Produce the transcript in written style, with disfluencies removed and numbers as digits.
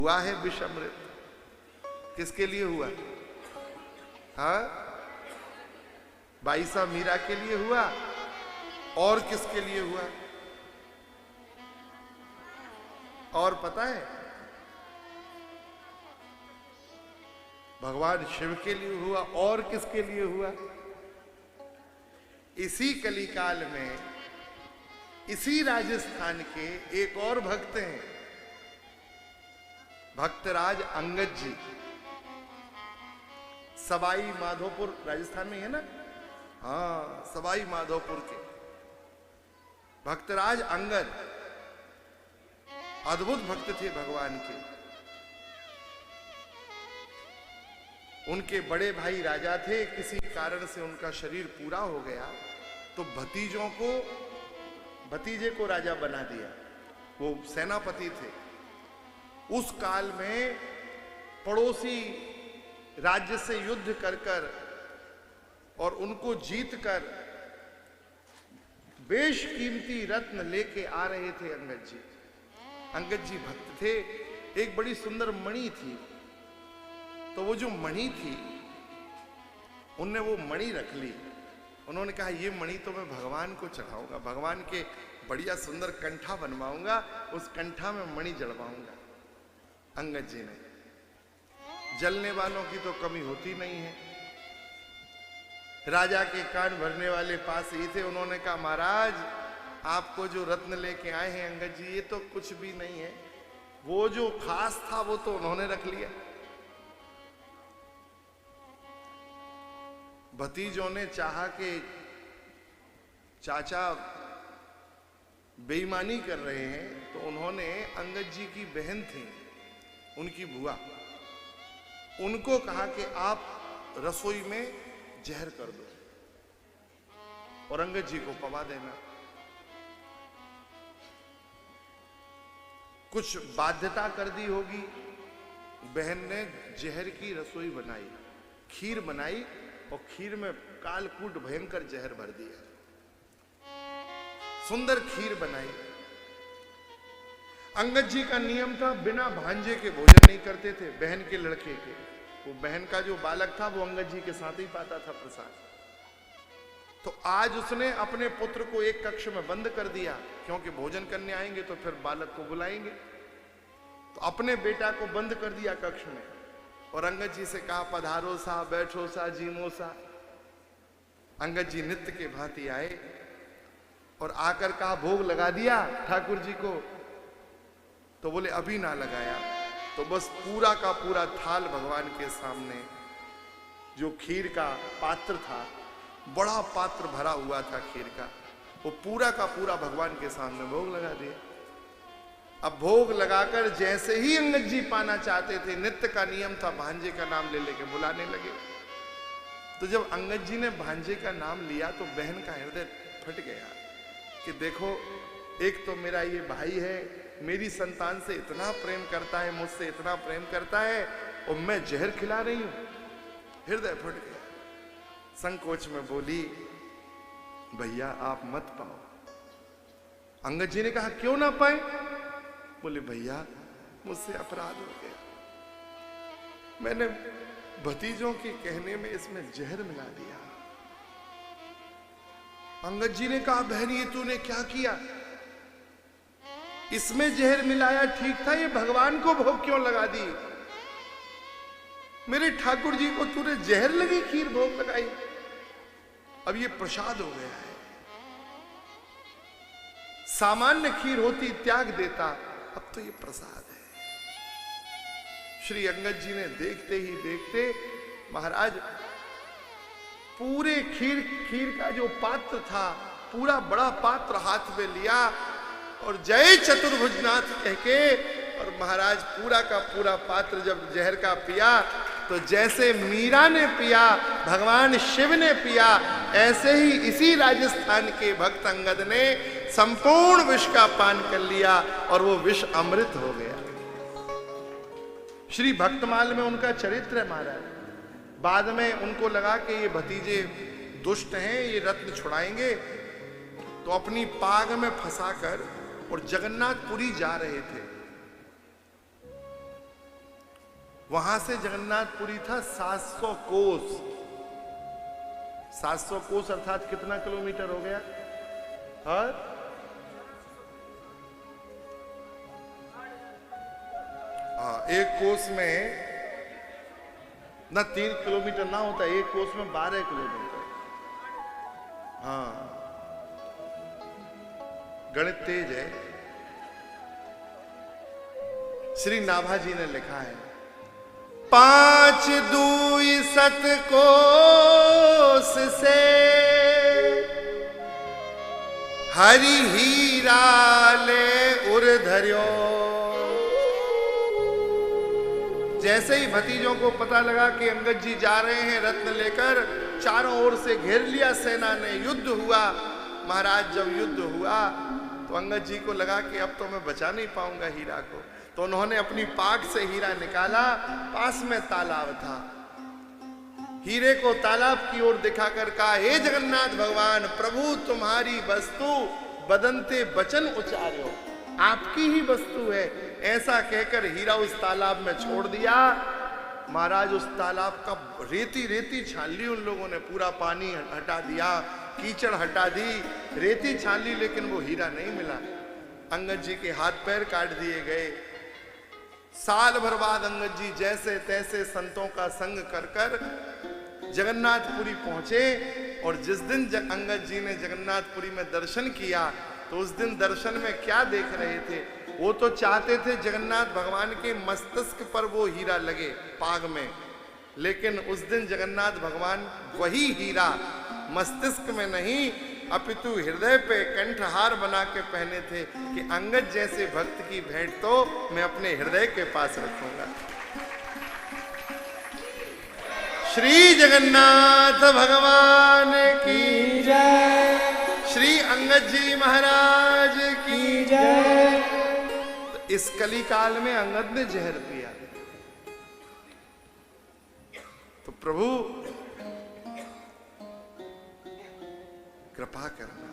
हुआ है विष अमृत, किसके लिए हुआ? हाँ, बाईसा मीरा के लिए हुआ और किसके लिए हुआ? और पता है? भगवान शिव के लिए हुआ और किसके लिए हुआ? इसी कलिकाल में इसी राजस्थान के एक और भक्त हैं, भक्तराज अंगद जी। सवाई माधोपुर राजस्थान में है ना? हाँ, सवाई माधोपुर के भक्तराज अंगद अद्भुत भक्त थे भगवान के। उनके बड़े भाई राजा थे, किसी कारण से उनका शरीर पूरा हो गया तो भतीजे को राजा बना दिया। वो सेनापति थे। उस काल में पड़ोसी राज्य से युद्ध कर और उनको जीत कर बेशकीमती रत्न लेके आ रहे थे अंगद जी। अंगद जी भक्त थे। एक बड़ी सुंदर मणि थी, तो वो जो मणि थी उनने वो मणि रख ली। उन्होंने कहा ये मणि तो मैं भगवान को चढ़ाऊंगा, भगवान के बढ़िया सुंदर कंठा बनवाऊंगा, उस कंठा में मणि जड़वाऊंगा। अंगद जी ने, जलने वालों की तो कमी होती नहीं है। राजा के कान भरने वाले पास ही थे। उन्होंने कहा महाराज आपको जो रत्न लेके आए हैं अंगद जी, ये तो कुछ भी नहीं है, वो जो खास था वो तो उन्होंने रख लिया। भतीजों ने चाहा कि चाचा बेईमानी कर रहे हैं, तो उन्होंने अंगद जी की बहन थी, उनकी बुआ, उनको कहा कि आप रसोई में जहर कर दो और अंगद जी को पवा देना। कुछ बाध्यता कर दी होगी, बहन ने जहर की रसोई बनाई, खीर बनाई और खीर में कालकूट भयंकर जहर भर दिया। सुंदर खीर बनाई। अंगद जी का नियम था बिना भांजे के भोजन नहीं करते थे, बहन के लड़के के। वो बहन का जो बालक था वो अंगद जी के साथ ही पाता था प्रसाद। तो आज उसने अपने पुत्र को एक कक्ष में बंद कर दिया, क्योंकि भोजन करने आएंगे तो फिर बालक को बुलाएंगे। तो अपने बेटा को बंद कर दिया कक्ष में और अंगद जी से कहा पधारो सा, बैठो सा, जीमो सा। अंगद जी नित्य के भांति आए और आकर कहा भोग लगा दिया ठाकुर जी को। तो बोले अभी ना लगाया। तो बस पूरा का पूरा थाल भगवान के सामने, जो खीर का पात्र था, बड़ा पात्र भरा हुआ था खीर का, वो पूरा का पूरा भगवान के सामने भोग लगा दिया। अब भोग लगाकर जैसे ही अंगद जी पाना चाहते थे, नित्य का नियम था भांजे का नाम ले लेके बुलाने लगे। तो जब अंगद जी ने भांजे का नाम लिया तो बहन का हृदय फट गया कि देखो, एक तो मेरा ये भाई है, मेरी संतान से इतना प्रेम करता है, मुझसे इतना प्रेम करता है, और मैं जहर खिला रही हूं। हृदय फट गया। संकोच में बोली भैया आप मत पाओ। अंगद जी ने कहा क्यों ना पाए? बोले भैया मुझसे अपराध हो गया, मैंने भतीजों के कहने में इसमें जहर मिला दिया। अंगद जी ने कहा बहन ये तूने क्या किया? इसमें जहर मिलाया ठीक था, ये भगवान को भोग क्यों लगा दी? मेरे ठाकुर जी को तूने जहर लगी खीर भोग लगाई। अब ये प्रसाद हो गया है। सामान्य खीर होती त्याग देता, अब तो ये प्रसाद है। श्री अंगद जी ने देखते ही देखते महाराज पूरे खीर का जो पात्र था, पूरा बड़ा पात्र हाथ में लिया और जय चतुर्भुजनाथ कह के, और महाराज पूरा का पूरा पात्र जब जहर का पिया तो जैसे मीरा ने पिया, भगवान शिव ने पिया, ऐसे ही इसी राजस्थान के भक्त अंगद ने संपूर्ण विष का पान कर लिया और वो विष अमृत हो गया। श्री भक्तमाल में उनका चरित्र है महाराज। बाद में उनको लगा कि ये भतीजे दुष्ट हैं, ये रत्न छुड़ाएंगे, तो अपनी पाग में फंसाकर और जगन्नाथपुरी जा रहे थे। वहां से जगन्नाथपुरी था 700 कोस। 700 कोस अर्थात कितना किलोमीटर हो गया? हाँ, एक कोस में ना 3 किलोमीटर ना होता, एक कोस में 12 किलोमीटर। हाँ, गणित तेज है। श्री नाभाजी ने लिखा है 5 दूई 7 कोस से हरि हीरा ले उर धर्यो। जैसे ही भतीजों को पता लगा कि अंगद जी जा रहे हैं रत्न लेकर, चारों ओर से घेर लिया सेना ने, युद्ध हुआ। महाराज जब युद्ध हुआ तो अंगद जी को लगा कि अब तो मैं बचा नहीं पाऊंगा हीरा को, तो उन्होंने अपनी पाक से हीरा निकाला। पास में तालाब था, हीरे को तालाब की ओर दिखाकर कहा, हे जगन्नाथ भगवान, प्रभु तुम्हारी वस्तु बदनते वचन उचार्यो, आपकी ही वस्तु है। ऐसा कहकर हीरा उस तालाब में छोड़ दिया। महाराज उस तालाब का रेती रेती छान ली उन लोगों ने, पूरा पानी हटा दिया, कीचड़ हटा दी, रेती छान ली, लेकिन वो हीरा नहीं मिला। अंगद जी के हाथ पैर काट दिए गए। साल भर बाद अंगद जी जैसे तैसे संतों का संग कर कर जगन्नाथपुरी पहुंचे। और जिस दिन अंगद जी ने जगन्नाथपुरी में दर्शन किया तो उस दिन दर्शन में क्या देख रहे थे? वो तो चाहते थे जगन्नाथ भगवान के मस्तिष्क पर वो हीरा लगे पाग में, लेकिन उस दिन जगन्नाथ भगवान वही हीरा मस्तिष्क में नहीं अपितु हृदय पे कंठहार बना के पहने थे कि अंगद जैसे भक्त की भेंट तो मैं अपने हृदय के पास रखूंगा। श्री जगन्नाथ भगवान की जय, श्री अंगद जी महाराज की जय। तो इस कली काल में अंगद ने जहर पिया, तो प्रभु कृपा करना।